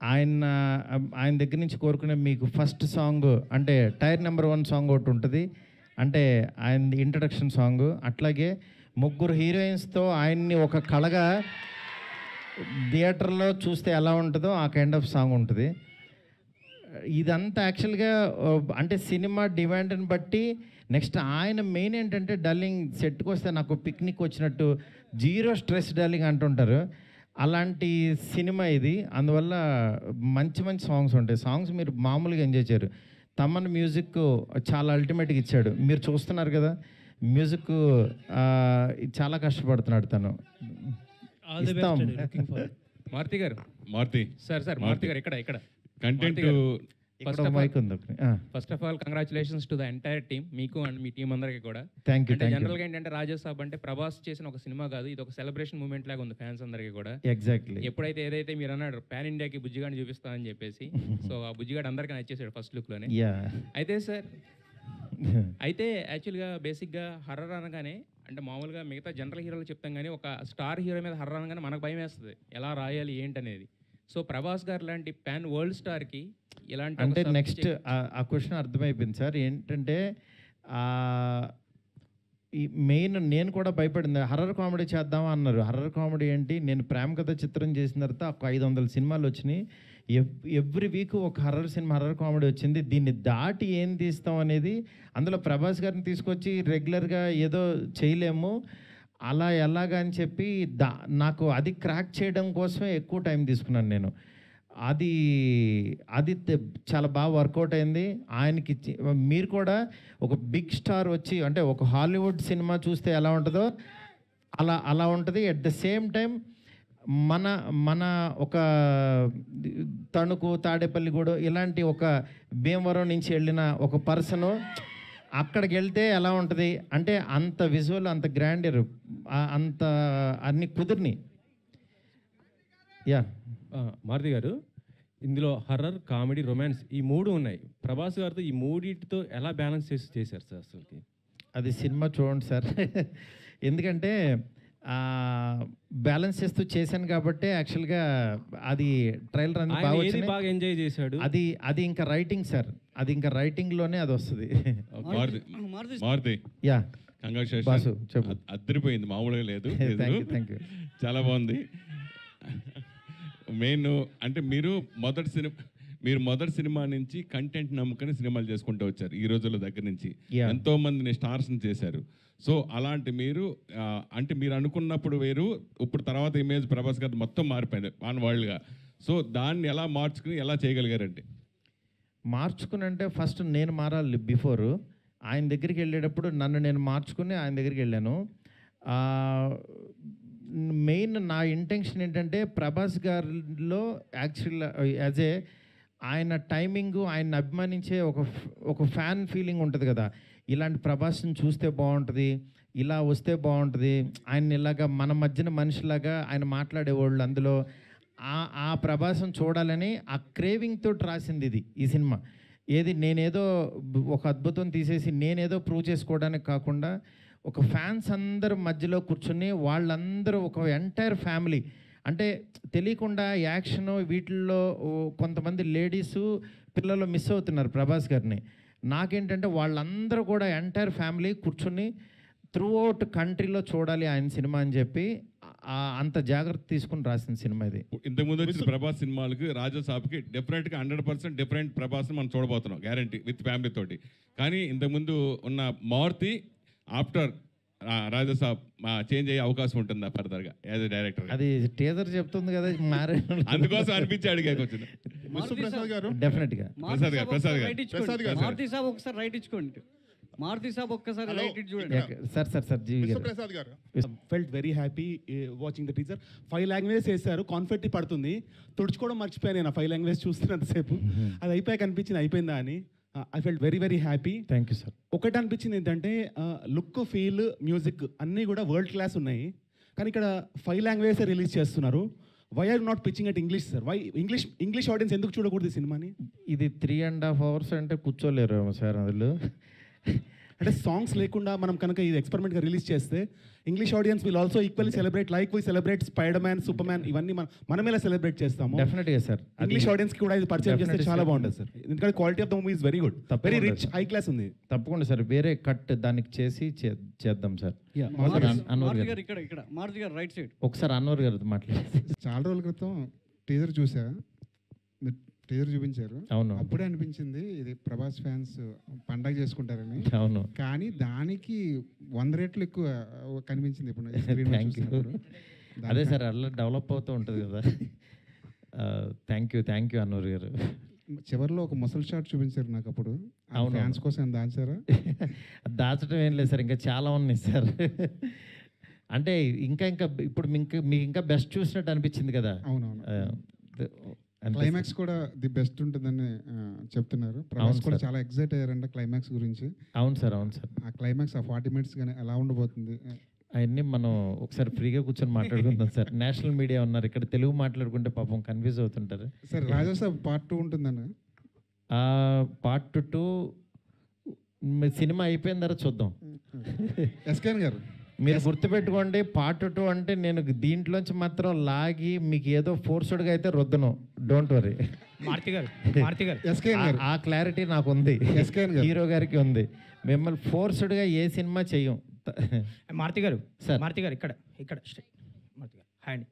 ఆయన ఆయన దగ్గర నుంచి కోరుకునే మీకు ఫస్ట్ సాంగ్ అంటే టైర్ నెంబర్ 1 సాంగ్ ఒకటి ఉంటుంది. అంటే ఆయన ఇంట్రడక్షన్ సాంగ్. అట్లాగే ముగ్గురు హీరోయిన్స్తో ఆయన్ని ఒక కళగా థియేటర్లో చూస్తే ఎలా ఉంటుందో ఆ కైండ్ ఆఫ్ సాంగ్ ఉంటుంది. ఇదంతా యాక్చువల్గా అంటే సినిమా డిమాండ్ని బట్టి నెక్స్ట్ ఆయన మెయిన్ ఏంటంటే డల్లింగ్ సెట్కి వస్తే నాకు పిక్నిక్ వచ్చినట్టు జీరో స్ట్రెస్ డల్లింగ్ అంటుంటారు. అలాంటి సినిమా ఇది. అందువల్ల మంచి మంచి సాంగ్స్ ఉంటాయి. సాంగ్స్ మీరు మామూలుగా ఎంజాయ్ చేయరు. తమన్ మ్యూజిక్ చాలా అల్టిమేట్గా ఇచ్చాడు. మీరు చూస్తున్నారు కదా మ్యూజిక్ చాలా కష్టపడుతున్నాడు తను. ఇస్తాం. మారుతి గారు మారుతి సార్ మారుతి గారు ఇక్కడ content first of all congratulations to the entire team, మీకు అండ్ మీ టీం అందరికీ కూడా. Thank you. అంటే జనరల్గా ఏంటంటే రాజా సాబ్ అంటే ప్రభాస్ చేసిన ఒక సినిమా కాదు, ఇది ఒక సెలబ్రేషన్ మూమెంట్ లాగా ఉంది ఫ్యాన్స్ అందరికీ కూడా. ఎగ్జాక్ట్లీ. ఎప్పుడైతే ఏదైతే మీరు అన్నాడు పాన్ ఇండియాకి బుజ్జిగాడిని చూపిస్తానని చెప్పేసి, సో ఆ బుజ్జిగాడు అందరికీ నచ్చేసాడు ఫస్ట్ లుక్లోనే. అయితే సార్ అయితే యాక్చువల్గా బేసిక్గా హర్రర్ అనగానే అంటే మామూలుగా మిగతా జనరల్ హీరోలు చెప్తాం కానీ ఒక స్టార్ హీరో మీద హర్రర్ అనగానే మనకు భయం వేస్తుంది ఎలా రాయాలి ఏంటనేది. సో ప్రభాస్ గారు లాంటి పాన్ వరల్డ్ స్టార్కి ఇలాంటి అంటే నెక్స్ట్ ఆ క్వశ్చన్ అర్థమైపోయింది సార్. ఏంటంటే ఈ మెయిన్ నేను కూడా భయపడింది. హర్రర్ కామెడీ చేద్దామా అన్నారు. హర్రర్ కామెడీ ఏంటి, నేను ప్రేమ కథ చిత్రం చేసిన తర్వాత ఒక 500 సినిమాలు వచ్చినాయి. ఎవ్రీ వీక్ ఒక హర్రర్ సినిమా హర్రర్ కామెడీ వచ్చింది. దీన్ని దాటి ఏం తీస్తాం అనేది, అందులో ప్రభాస్ గారిని తీసుకొచ్చి రెగ్యులర్గా ఏదో చేయలేము, అలా ఎలాగా అని చెప్పి నాకు అది క్రాక్ చేయడం కోసమే ఎక్కువ టైం తీసుకున్నాను నేను. అది అది చాలా బాగా వర్కౌట్ అయింది. ఆయనకి మీరు కూడా ఒక బిగ్ స్టార్ వచ్చి అంటే ఒక హాలీవుడ్ సినిమా చూస్తే ఎలా ఉంటుందో అలా ఉంటుంది. ఎట్ ద సేమ్ టైం మన ఒక తణుకు తాడేపల్లిగూడ ఇలాంటి ఒక భీమవరం నుంచి వెళ్ళిన ఒక పర్సను అక్కడికి వెళ్తే ఎలా ఉంటుంది అంటే అంత విజువల్, అంత గ్రాండర్, అంత అన్ని కుదిరిని. యా మారుతి గారు, ఇందులో హర్రర్, కామెడీ, రొమాన్స్ ఈ 3 ఉన్నాయి. ప్రభాస్ గారితో ఈ 3టితో ఎలా బ్యాలెన్స్ చేశారు సార్ అసలుకి? అది సినిమా చూడండి సార్. ఎందుకంటే బ్యాలెన్స్ చేస్తూ చేశాను కాబట్టి యాక్చువల్గా అది ట్రైలర్ అనేది బాగా ఎంజాయ్ చేశాడు. అది ఇంకా రైటింగ్ సార్, అది ఇంకా రైటింగ్లోనే అది వస్తుంది. యా కంగ్రాచులేషన్స్, అద్దరిపోయింది, మామూలుగా లేదు. Thank you. చాలా బాగుంది. మెయిన్ అంటే మీరు మొదటి సినిమా నుంచి కంటెంట్ నమ్ముకొని సినిమాలు చేసుకుంటూ వచ్చారు. ఈ రోజుల దగ్గర నుంచి ఎంతో మందిని స్టార్స్ని చేశారు. సో అలాంటి మీరు అంటే మీరు అనుకున్నప్పుడు వేరు, ఇప్పుడు తర్వాత ఇమేజ్ ప్రభాస్ గారు మొత్తం మారిపోయింది ఆన్ వరల్డ్గా. సో దాన్ని ఎలా మార్చుకుని ఎలా చేయగలిగారంటే? మార్చుకుని అంటే ఫస్ట్ నేను మారాలి. బిఫోర్ ఆయన దగ్గరికి వెళ్ళేటప్పుడు నన్ను నేను మార్చుకుని ఆయన దగ్గరికి వెళ్ళాను. మెయిన్ నా ఇంటెన్షన్ ఏంటంటే ప్రభాస్ గారిలో యాక్చువల్ యాజ్ ఏ ఆయన టైమింగు, ఆయన అభిమానించే ఒక ఫ్యాన్ ఫీలింగ్ ఉంటుంది కదా, ఇలాంటి ప్రభాస్ని చూస్తే బాగుంటుంది, ఇలా వస్తే బాగుంటుంది, ఆయన ఇలాగా మన మధ్యన మనిషిలాగా ఆయన మాట్లాడేవాళ్ళు, అందులో ఆ ప్రభాసం చూడాలని ఆ క్రేవింగ్తో రాసింది ఈ సినిమా. ఏది నేనేదో ఒక అద్భుతం తీసేసి నేనేదో ప్రూవ్ చేసుకోవడానికి కాకుండా ఒక ఫ్యాన్స్ అందరూ మధ్యలో కూర్చుని వాళ్ళందరూ ఒక ఎంటైర్ ఫ్యామిలీ అంటే తెలియకుండా యాక్షన్ వీటిల్లో కొంతమంది లేడీసు పిల్లలు మిస్ అవుతున్నారు ప్రభాస్ గారిని. నాకేంటంటే వాళ్ళందరూ కూడా ఎంటైర్ ఫ్యామిలీ కూర్చుని త్రూ అవుట్ కంట్రీలో చూడాలి ఆయన సినిమా అని చెప్పి అంత జాగ్రత్త తీసుకుని రాసిన సినిమా ఇది. ఇంతకుముందు వచ్చిన ప్రభాస్ సినిమాలకి రాజా సాబ్కి డెఫినెట్గా 100% డిఫరెంట్ ప్రభాస్ని మనం చూడబోతున్నాం, గ్యారంటీ, విత్ ఫ్యామిలీ తోటి. కానీ ఇంతకుముందు ఉన్న మారుతి ఆఫ్టర్ రాజా సాబ్ చేంజ్ అయ్యే అవకాశం ఉంటుందా ఫర్దర్గా యాజ్ ఎ డైరెక్టర్? అది టీజర్ చెప్తుంది కదా, మారే అందుకోసం అనిపించి అడిగాక వచ్చింది. డెఫినెట్గా ప్రసాద్ గారు మారుతి సాబ్ ఒకసారి రైట్ ఇచ్చుకోండి. మారుతి సాబ్ ఒక్కసారి రైట్ ఇచ్చి చూడండి. సార్ ప్రసాద్ గారు felt very happy watching the teaser. 5 languages వేసారు, కాన్ఫెట్టి పడుతుంది, తుడుచుకోవడం మర్చిపోయాను నేను 5 లాంగ్వేజ్ చూస్తున్నంతసేపు. అది అయిపోయాక అనిపించింది అయిపోయిందా అని. I felt very very happy. Thank you sir. ఒకటి అనిపించింది ఏంటంటే లుక్, ఫీల్, మ్యూజిక్ అన్నీ కూడా వరల్డ్ క్లాస్ ఉన్నాయి. కానీ ఇక్కడ 5 లాంగ్వేజెస్ రిలీజ్ చేస్తున్నారు. Why are not pitching at English sir? Why English audience ఎందుకు చూడకూడదు ఈ సినిమాని? ఇది 3.5 hours అంటే కూర్చోలేరు సార్ అందులో. అంటే సాంగ్స్ లేకుండా మనం కనుక ఇది ఎక్స్పెరిమెంట్గా రిలీజ్ చేస్తే English audience will also equally celebrate like we celebrate spider man, super man, ఇవన్నీ మనం ఎలా సెలబ్రేట్ చేస్తాము. డెఫినెట్గా సార్ ఇంగ్లీష్ ఆడియన్స్కి కూడా ఇది పరిచయం చేస్తే Definitely చాలా sir. బాగుంటుంది సార్. ఎందుకంటే quality of the movie is very good, very తప్పకుండా రిచ్, sir. హై క్లాస్ ఉంది. తప్పకుండా సార్ వేరే కట్ దానికి చేసి చేద్దాం సార్. అన్వర్ మారుతి గారు గారు ఇక్కడ మారుతి గారు రైట్ సైడ్. ఒకసారి అన్వర్ గారితో మాట్లాడేసి. చాలా రోజుల క్రితం టీజర్ చూసా, మీరు టీజర్ చూపించారు. అవును అప్పుడే అనిపించింది ఇది ప్రభాస్ ఫ్యాన్స్ పండగ చేసుకుంటారని. అవును కానీ దానికి 100 రెట్లు ఎక్కువ కనిపించింది ఇప్పుడు screen మీద థ్యాంక్ యూ. చూసినప్పుడు. అదే సార్ అలా డెవలప్ అవుతూ ఉంటుంది కదా. థ్యాంక్ యూ అన్వర్ గారు. చివరిలో ఒక ముసల్ షాట్ చూపించారు నాకు అప్పుడు. అవును. ఫ్యాన్స్ కోసం దాచారా? దాచడం ఏం లేదు సార్, ఇంకా చాలా ఉన్నాయి సార్. అంటే ఇంకా ఇప్పుడు మీకు ఇంకా బెస్ట్ చూసినట్టు అనిపించింది కదా. అవునవును. అంతే క్లైమాక్స్ కూడా ది బెస్ట్ ఉంటుందని చెప్తున్నారు. ప్రభాస్ అవును కూడా సార్. చాలా ఎక్సైట్ అయ్యారంట క్లైమాక్స్ గురించి. అవును సార్. ఆ క్లైమాక్స్ ఆ 40 minutes కానీ ఎలా ఉండబోతుంది? అవన్నీ మనం ఒకసారి ఫ్రీగా కూర్చొని మాట్లాడుకుందాం సార్. నేషనల్ మీడియా ఉన్నారు ఇక్కడ, తెలుగు మాట్లాడుకుంటే పాపం కన్ఫ్యూజ్ అవుతుంటారు. సార్ రాజాసాబ్ పార్ట్ 2 ఉంటుందని. పార్ట్ 2 సినిమా అయిపోయిన తర్వాత చూద్దాం. ఎస్కేన్ గారు మీరు గుర్తుపెట్టుకోండి, పార్ట్ 2 అంటే నేను దీంట్లోంచి మాత్రం లాగి మీకు ఏదో ఫోర్స్డ్గా అయితే రుద్దను. Don't worry. మార్తి గారు ఎస్కేన్ గారు ఆ క్లారిటీ నాకు ఉంది, ఎస్కేన్ గారు హీరో గారికి ఉంది. మిమ్మల్ని ఫోర్స్డ్గా ఏ సినిమా చెయ్యం. మార్తి గారు సార్. మార్తి గారు ఇక్కడ మార్తి గారు హాయ్ అండి.